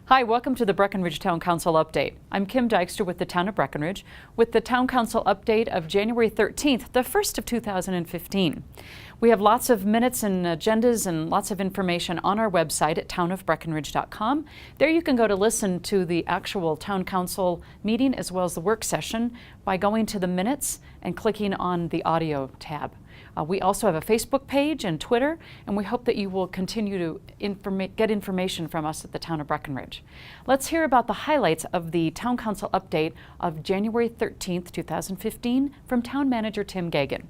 Hi, welcome to the Breckenridge Town Council Update. I'm Kim Dykstra with the Town of Breckenridge with the Town Council Update of January 13th, the first of 2015. We have lots of minutes and agendas and lots of information on our website at townofbreckenridge.com. There you can go to listen to the actual Town Council meeting as well as the work session by going to the minutes and clicking on the audio tab. We also have a Facebook page and Twitter, and we hope that you will continue to get information from us at the Town of Breckenridge. Let's hear about the highlights of the Town Council update of January 13th, 2015 from Town Manager Tim Gagan.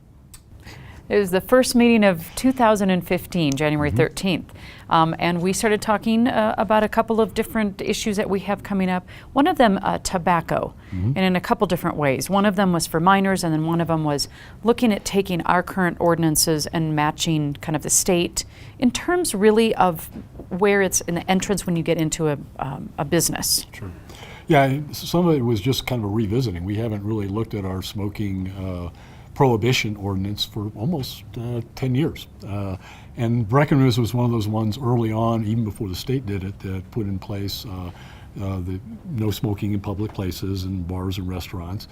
It was the first meeting of 2015, January 13th, and we started talking about a couple of different issues that we have coming up. One of them, tobacco, and in a couple different ways. One of them was for minors, and then one of them was looking at taking our current ordinances and matching kind of the state in terms really of where it's in the entrance when you get into a business. Sure. Yeah, some of it was just kind of a revisiting. We haven't really looked at our smoking prohibition ordinance for almost 10 years. And Breckenridge was one of those ones early on, even before the state did it, that put in place the no smoking in public places and bars and restaurants.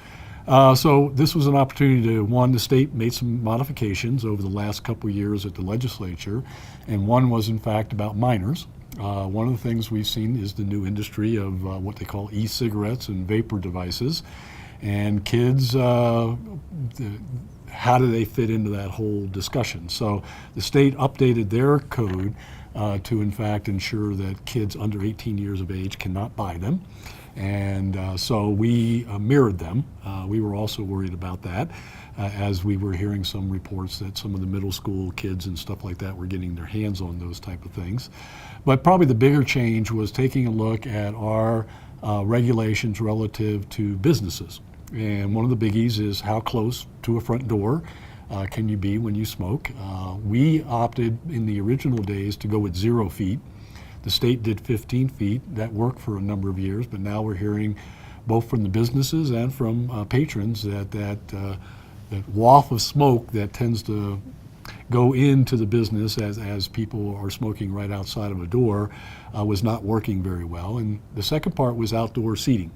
So this was an opportunity to, one, the state made some modifications over the last couple of years at the legislature, and one was in fact about minors. One of the things we've seen is the new industry of what they call e-cigarettes and vapor devices. And kids, how do they fit into that whole discussion? So the state updated their code to in fact ensure that kids under 18 years of age cannot buy them. And so we mirrored them. We were also worried about that as we were hearing some reports that some of the middle school kids and stuff like that were getting their hands on those type of things. But probably the bigger change was taking a look at our regulations relative to businesses. And one of the biggies is how close to a front door can you be when you smoke. We opted in the original days to go with 0 feet. The state did 15 feet. That worked for a number of years, but now we're hearing both from the businesses and from patrons that waft of smoke that tends to go into the business as people are smoking right outside of a door was not working very well. And the second part was outdoor seating.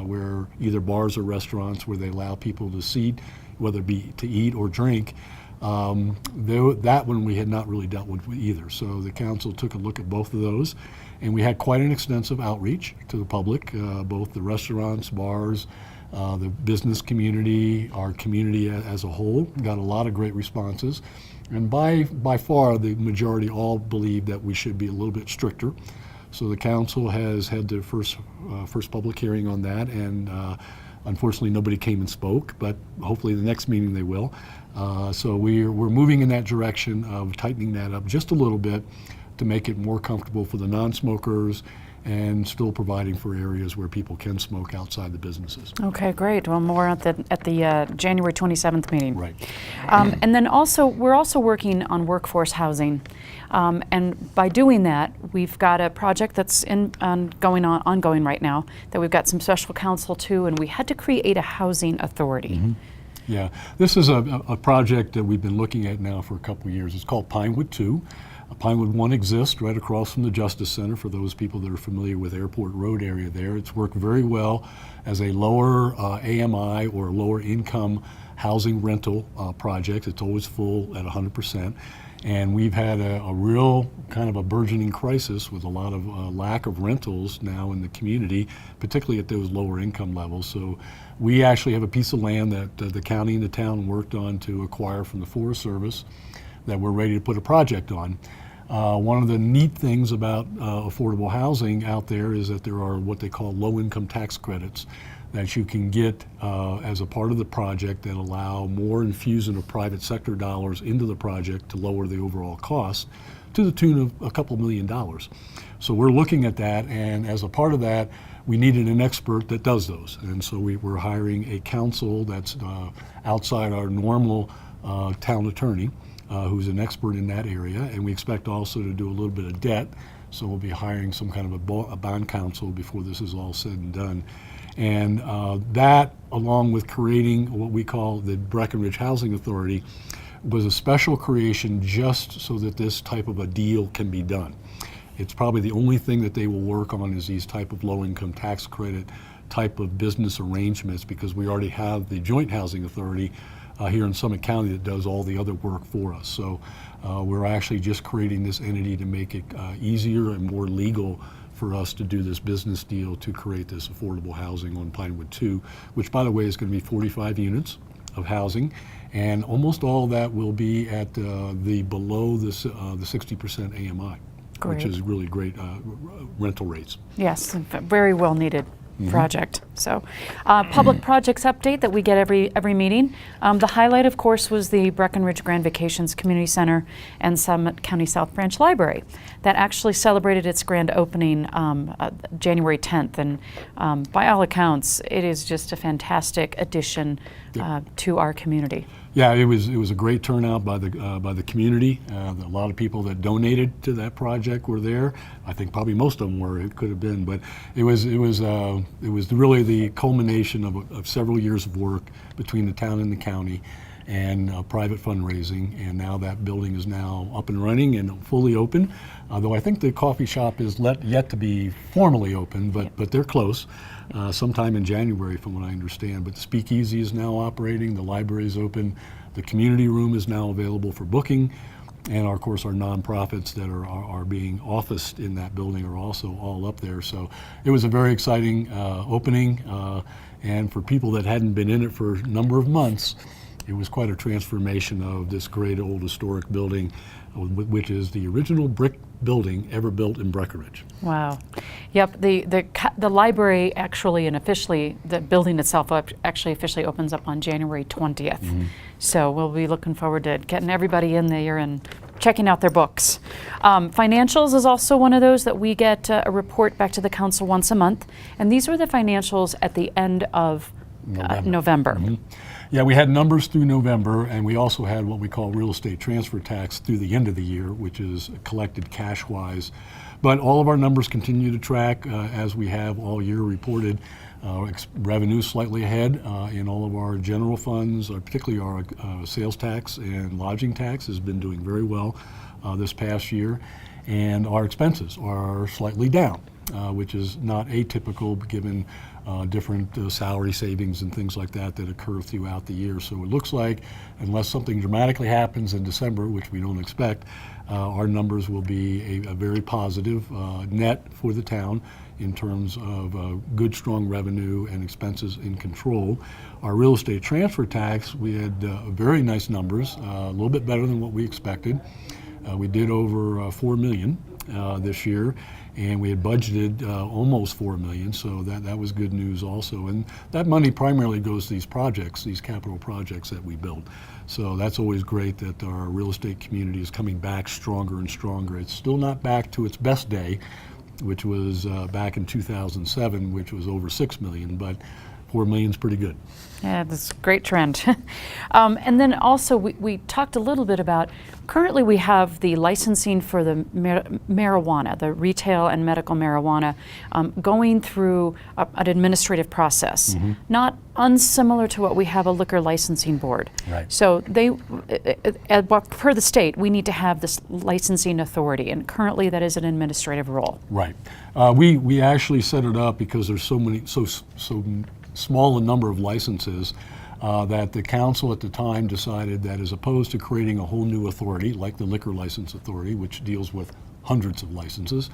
Where either bars or restaurants where they allow people to seat, whether it be to eat or drink, that one we had not really dealt with either. So the council took a look at both of those, and we had quite an extensive outreach to the public, both the restaurants, bars, the business community, our community as a whole. Got a lot of great responses, and by far the majority all believe that we should be a little bit stricter. So the council has had their first public hearing on that, and unfortunately nobody came and spoke, but hopefully the next meeting they will. So we're moving in that direction of tightening that up just a little bit to make it more comfortable for the non-smokers and still providing for areas where people can smoke outside the businesses. Okay, great. Well, more at the January 27th meeting. Right. And then we're also working on workforce housing. And by doing that, we've got a project that's ongoing right now that we've got some special counsel to, and we had to create a housing authority. Yeah, this is a project that we've been looking at now for a couple of years. It's called Pinewood 2. Pinewood 1 exists right across from the Justice Center for those people that are familiar with Airport Road area there. It's worked very well as a lower AMI or lower income housing rental project. It's always full at 100%. And we've had a real kind of a burgeoning crisis with a lot of lack of rentals now in the community, particularly at those lower income levels. So we actually have a piece of land that the county and the town worked on to acquire from the Forest Service that we're ready to put a project on. One of the neat things about affordable housing out there is that there are what they call low-income tax credits that you can get as a part of the project that allow more infusion of private sector dollars into the project to lower the overall cost to the tune of a couple $1 million. So we're looking at that, and as a part of that, we needed an expert that does those. And so we're hiring a counsel that's outside our normal town attorney, who's an expert in that area, and we expect also to do a little bit of debt. So we'll be hiring some kind of a bond counsel before this is all said and done. And that, along with creating what we call the Breckenridge Housing Authority, was a special creation just so that this type of a deal can be done. It's probably the only thing that they will work on is these type of low-income tax credit type of business arrangements, because we already have the Joint Housing Authority here in Summit County that does all the other work for us. So we're actually just creating this entity to make it easier and more legal for us to do this business deal to create this affordable housing on Pinewood 2, which, by the way, is going to be 45 units of housing, and almost all of that will be at the below the 60% AMI, Great. which is really great rental rates. Yes, very well needed project. So, public projects update that we get every meeting. The highlight, of course, was the Breckenridge Grand Vacations Community Center and Summit County South Branch Library that actually celebrated its grand opening January 10th. And by all accounts, it is just a fantastic addition to our community. Yeah, it was a great turnout by the community. A lot of people that donated to that project were there. I think probably most of them were. It could have been, but it was really the culmination of several years of work between the town and the county, and private fundraising. And now that building is now up and running and fully open. Though I think the coffee shop is yet to be formally open, but they're close. Sometime in January, from what I understand. But the speakeasy is now operating, the library is open, the community room is now available for booking, and of course our nonprofits that are being officed in that building are also all up there. So it was a very exciting opening, and for people that hadn't been in it for a number of months, it was quite a transformation of this great old historic building, which is the original brick building ever built in Breckenridge. Wow. Yep, the library actually and officially, the building itself actually officially opens up on January 20th. So we'll be looking forward to getting everybody in there and checking out their books. Financials is also one of those that we get a report back to the council once a month. And these were the financials at the end of November. Yeah, we had numbers through November, and we also had what we call real estate transfer tax through the end of the year, which is collected cash-wise. But all of our numbers continue to track as we have all year reported. Revenue slightly ahead in all of our general funds, particularly our sales tax and lodging tax has been doing very well this past year. And our expenses are slightly down, which is not atypical given different salary savings and things like that occur throughout the year. So it looks like, unless something dramatically happens in December, which we don't expect, our numbers will be a very positive net for the town in terms of good, strong revenue and expenses in control. Our real estate transfer tax, we had very nice numbers, a little bit better than what we expected. We did over $4 million this year, and we had budgeted almost $4 million, so that was good news also. And that money primarily goes to these projects, these capital projects that we build. So that's always great that our real estate community is coming back stronger and stronger. It's still not back to its best day, which was back in 2007, which was over $6 million, but $4 million is pretty good. Yeah, that's a great trend. And then also we talked a little bit about, currently we have the licensing for the marijuana, the retail and medical marijuana, going through an administrative process, not unsimilar to what we have a liquor licensing board. Right. So per the state, we need to have this licensing authority, and currently that is an administrative role. Right. We actually set it up because there's so small a number of licenses that the council at the time decided that, as opposed to creating a whole new authority like the Liquor License Authority, which deals with hundreds of licenses,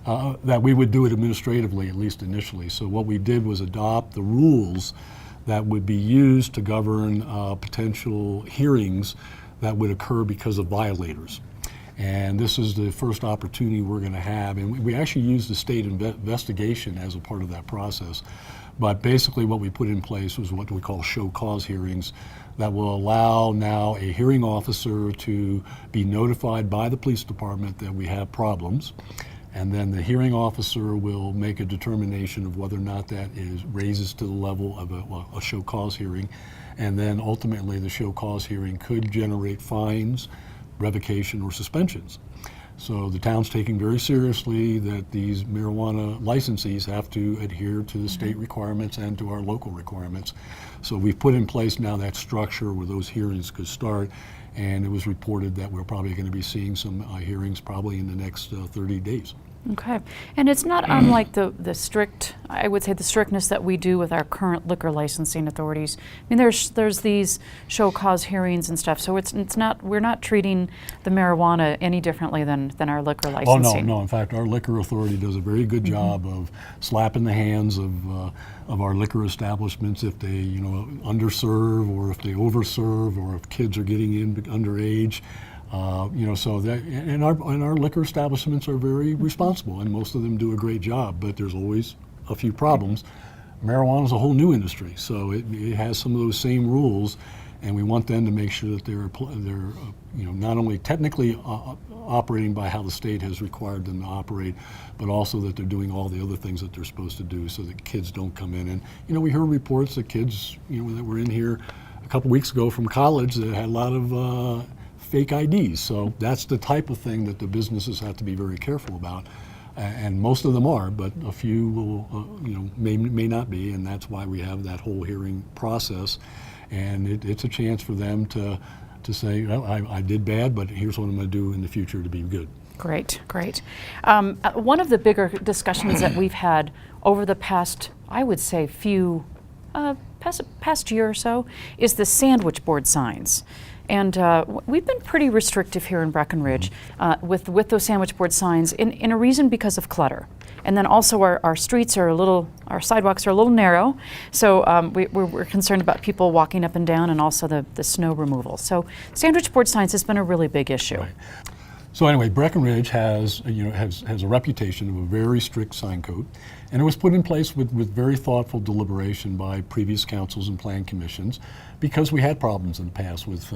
that we would do it administratively, at least initially. So what we did was adopt the rules that would be used to govern potential hearings that would occur because of violators. And this is the first opportunity we're going to have. And we actually used the state investigation as a part of that process. But basically what we put in place was what we call show cause hearings that will allow now a hearing officer to be notified by the police department that we have problems. And then the hearing officer will make a determination of whether or not that raises to the level of a show cause hearing. And then ultimately the show cause hearing could generate fines, revocation, or suspensions. So the town's taking very seriously that these marijuana licensees have to adhere to the state requirements and to our local requirements. So we've put in place now that structure where those hearings could start. and it was reported that we're probably going to be seeing some hearings probably in the next 30 days. Okay. And it's not unlike the strict, I would say, the strictness that we do with our current liquor licensing authorities. I mean, there's these show cause hearings and stuff, so it's not, we're not treating the marijuana any differently than our liquor licensing. Oh, no. In fact, our liquor authority does a very good job of slapping the hands of our liquor establishments if they, underserve, or if they overserve, or if kids are getting in underage. So that, and our liquor establishments are very responsible, and most of them do a great job, but there's always a few problems. Marijuana is a whole new industry, so it has some of those same rules, and we want them to make sure that they're not only technically operating by how the state has required them to operate, but also that they're doing all the other things that they're supposed to do so that kids don't come in. And we heard reports that kids that were in here a couple weeks ago from college that had a lot of fake IDs. So that's the type of thing that the businesses have to be very careful about, and most of them are, but a few will, may not be, and that's why we have that whole hearing process. And it's a chance for them to say, I did bad, but here's what I'm going to do in the future to be good. Great. One of the bigger discussions that we've had over the past, I would say, past year or so is the sandwich board signs. And we've been pretty restrictive here in Breckenridge with those sandwich board signs in a reason because of clutter. And then also our streets are our sidewalks are a little narrow, so we're concerned about people walking up and down, and also the snow removal. So sandwich board signs has been a really big issue. Right. So anyway, Breckenridge has a reputation of a very strict sign code, and it was put in place with very thoughtful deliberation by previous councils and plan commissions, because we had problems in the past with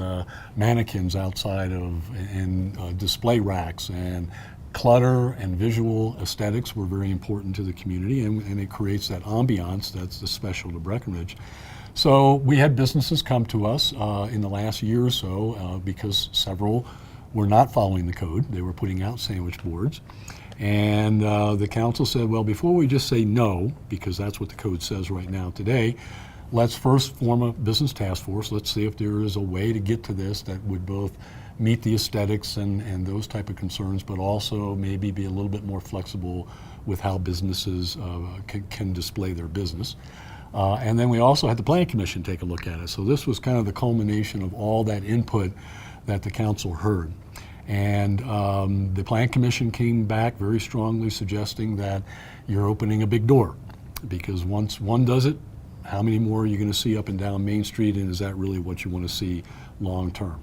mannequins outside and display racks, and clutter and visual aesthetics were very important to the community, and it creates that ambiance that's special to Breckenridge. So we had businesses come to us in the last year or so because several were not following the code. They were putting out sandwich boards. And the council said, well, before we just say no, because that's what the code says right now today, let's first form a business task force. Let's see if there is a way to get to this that would both meet the aesthetics and those type of concerns, but also maybe be a little bit more flexible with how businesses can display their business. And then we also had the Plan Commission take a look at it. So this was kind of the culmination of all that input that the council heard. And the Plan Commission came back very strongly suggesting that you're opening a big door, because once one does it, how many more are you going to see up and down Main Street, and is that really what you want to see long term?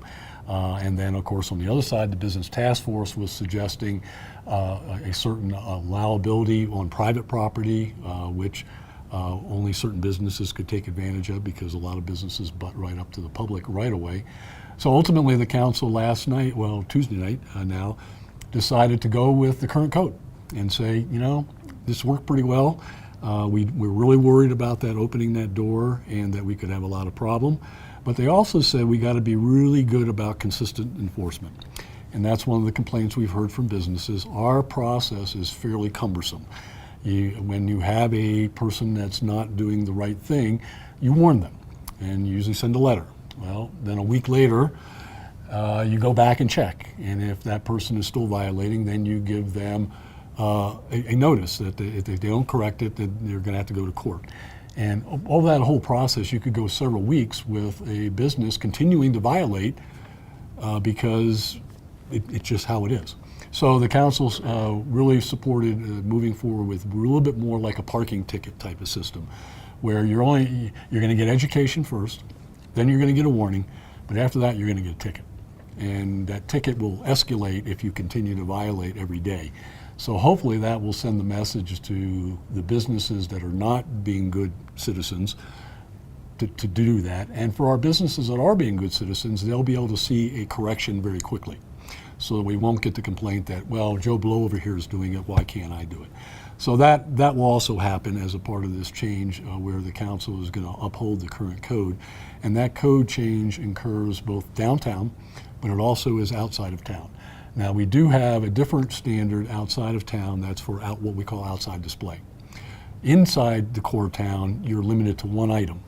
And then, of course, on the other side, the Business Task Force was suggesting a certain allowability on private property, which only certain businesses could take advantage of, because a lot of businesses butt right up to the public right away. So ultimately, the council Tuesday night now, decided to go with the current code and say, this worked pretty well. We're really worried about that opening that door and that we could have a lot of problem. But they also said we got to be really good about consistent enforcement. And that's one of the complaints we've heard from businesses. Our process is fairly cumbersome. When you have a person that's not doing the right thing, you warn them, and you usually send a letter. Well, then a week later, you go back and check. And if that person is still violating, then you give them a notice that if they don't correct it, that they're going to have to go to court. And over that whole process, you could go several weeks with a business continuing to violate because it's just how it is. So the council really supported moving forward with a little bit more like a parking ticket type of system, where you're going to get education first, then you're going to get a warning, but after that you're going to get a ticket. And that ticket will escalate if you continue to violate every day. So hopefully that will send the message to the businesses that are not being good citizens to do that. And for our businesses that are being good citizens, they'll be able to see a correction very quickly. So that we won't get the complaint that, well, Joe Blow over here is doing it, why can't I do it? So that will also happen as a part of this change where the council is going to uphold the current code. And that code change occurs both downtown, but it also is outside of town. Now, we do have a different standard outside of town that's for what we call outside display. Inside the core town, you're limited to one item.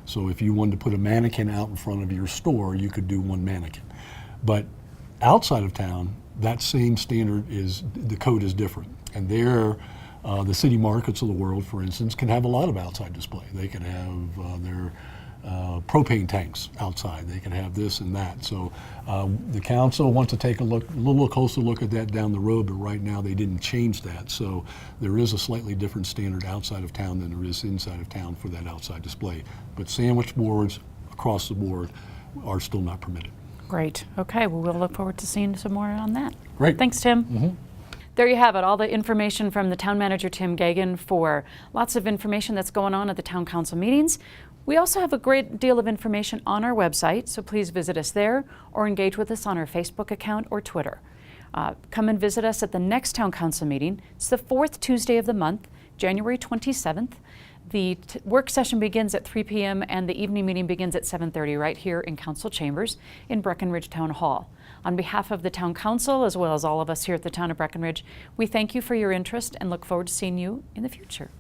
So if you wanted to put a mannequin out in front of your store, you could do one mannequin. But outside of town, that same standard the code is different. And there, the city markets of the world, for instance, can have a lot of outside display. They can have their propane tanks outside. They can have this and that. So the council wants to take a little closer look at that down the road, but right now they didn't change that. So there is a slightly different standard outside of town than there is inside of town for that outside display. But sandwich boards across the board are still not permitted. Great. Okay, well, we'll look forward to seeing some more on that. Great. Thanks, Tim. There you have it, all the information from the town manager, Tim Gagan, for lots of information that's going on at the town council meetings. We also have a great deal of information on our website, so please visit us there or engage with us on our Facebook account or Twitter. Come and visit us at the next town council meeting. It's the fourth Tuesday of the month, January 27th. The work session begins at 3 p.m. and the evening meeting begins at 7:30 right here in Council Chambers in Breckenridge Town Hall. On behalf of the Town Council, as well as all of us here at the Town of Breckenridge, we thank you for your interest and look forward to seeing you in the future.